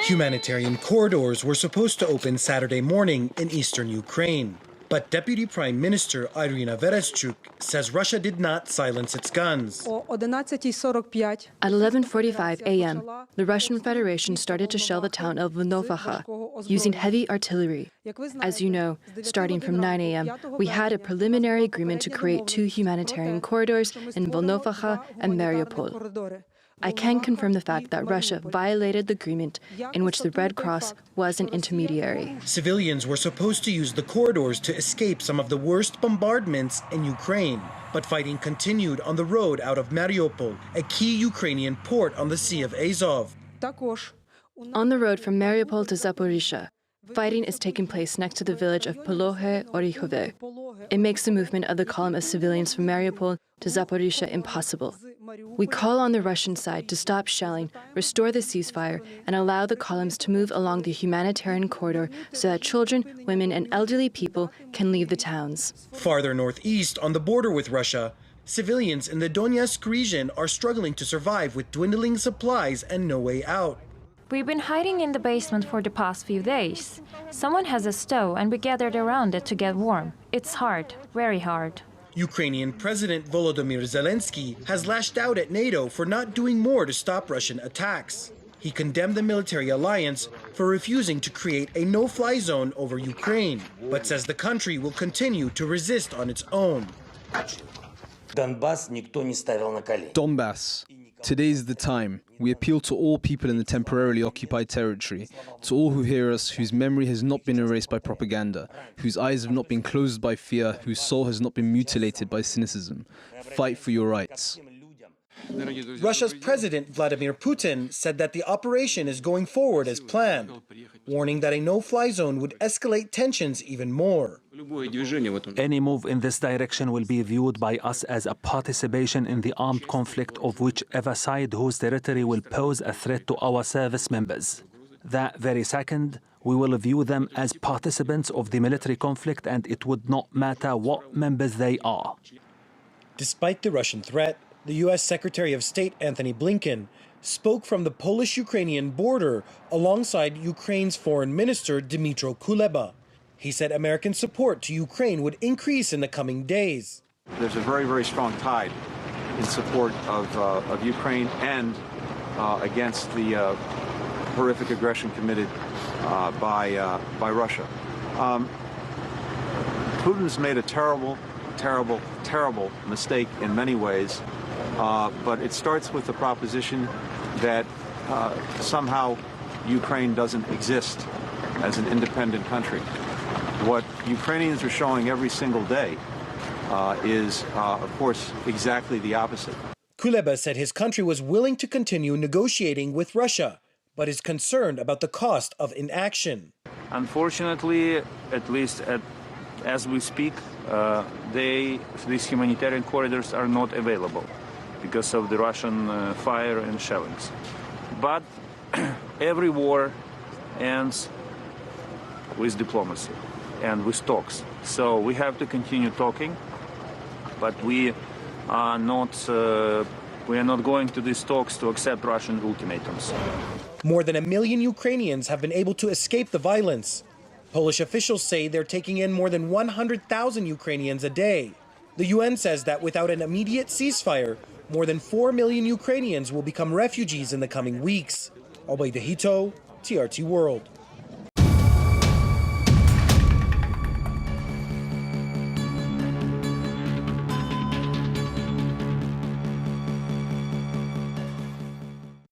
Humanitarian corridors were supposed to open Saturday morning in eastern Ukraine. But Deputy Prime Minister Irina Vereshchuk says Russia did not silence its guns. At 11:45 a.m., the Russian Federation started to shell the town of Volnovakha using heavy artillery. As you know, starting from 9 a.m., we had a preliminary agreement to create 2 humanitarian corridors in Volnovakha and Mariupol. I can confirm the fact that Russia violated the agreement in which the Red Cross was an intermediary. Civilians were supposed to use the corridors to escape some of the worst bombardments in Ukraine. But fighting continued on the road out of Mariupol, a key Ukrainian port on the Sea of Azov. On the road from Mariupol to Zaporizhzhia, fighting is taking place next to the village of Polohe-Orychove. It makes the movement of the column of civilians from Mariupol to Zaporizhzhia impossible. We call on the Russian side to stop shelling, restore the ceasefire, and allow the columns to move along the humanitarian corridor so that children, women, and elderly people can leave the towns. Farther northeast, on the border with Russia, civilians in the Donetsk region are struggling to survive with dwindling supplies and no way out. We've been hiding in the basement for the past few days. Someone has a stove and we gathered around it to get warm. It's hard, very hard. Ukrainian President Volodymyr Zelensky has lashed out at NATO for not doing more to stop Russian attacks. He condemned the military alliance for refusing to create a no-fly zone over Ukraine, but says the country will continue to resist on its own. Donbass. Today is the time. We appeal to all people in the temporarily occupied territory, to all who hear us, whose memory has not been erased by propaganda, whose eyes have not been closed by fear, whose soul has not been mutilated by cynicism. Fight for your rights. Russia's President Vladimir Putin said that the operation is going forward as planned, warning that a no-fly zone would escalate tensions even more. Any move in this direction will be viewed by us as a participation in the armed conflict of whichever side whose territory will pose a threat to our service members. That very second, we will view them as participants of the military conflict, and it would not matter what members they are. Despite the Russian threat, the U.S. Secretary of State Antony Blinken spoke from the Polish-Ukrainian border alongside Ukraine's Foreign Minister Dmytro Kuleba. He said American support to Ukraine would increase in the coming days. There's a very, very strong tide in support of Ukraine and against the horrific aggression committed by Russia. Putin's made a terrible, terrible, terrible mistake in many ways. But it starts with the proposition that somehow Ukraine doesn't exist as an independent country. What Ukrainians are showing every single day is, of course, exactly the opposite. Kuleba said his country was willing to continue negotiating with Russia, but is concerned about the cost of inaction. Unfortunately, at least as we speak, these humanitarian corridors are not available because of the Russian fire and shellings. But every war ends with diplomacy and with talks. So we have to continue talking, but we are not going to these talks to accept Russian ultimatums. More than 1 million Ukrainians have been able to escape the violence. Polish officials say they're taking in more than 100,000 Ukrainians a day. The UN says that without an immediate ceasefire, more than 4 million Ukrainians will become refugees in the coming weeks. Obaida Hitto, TRT World.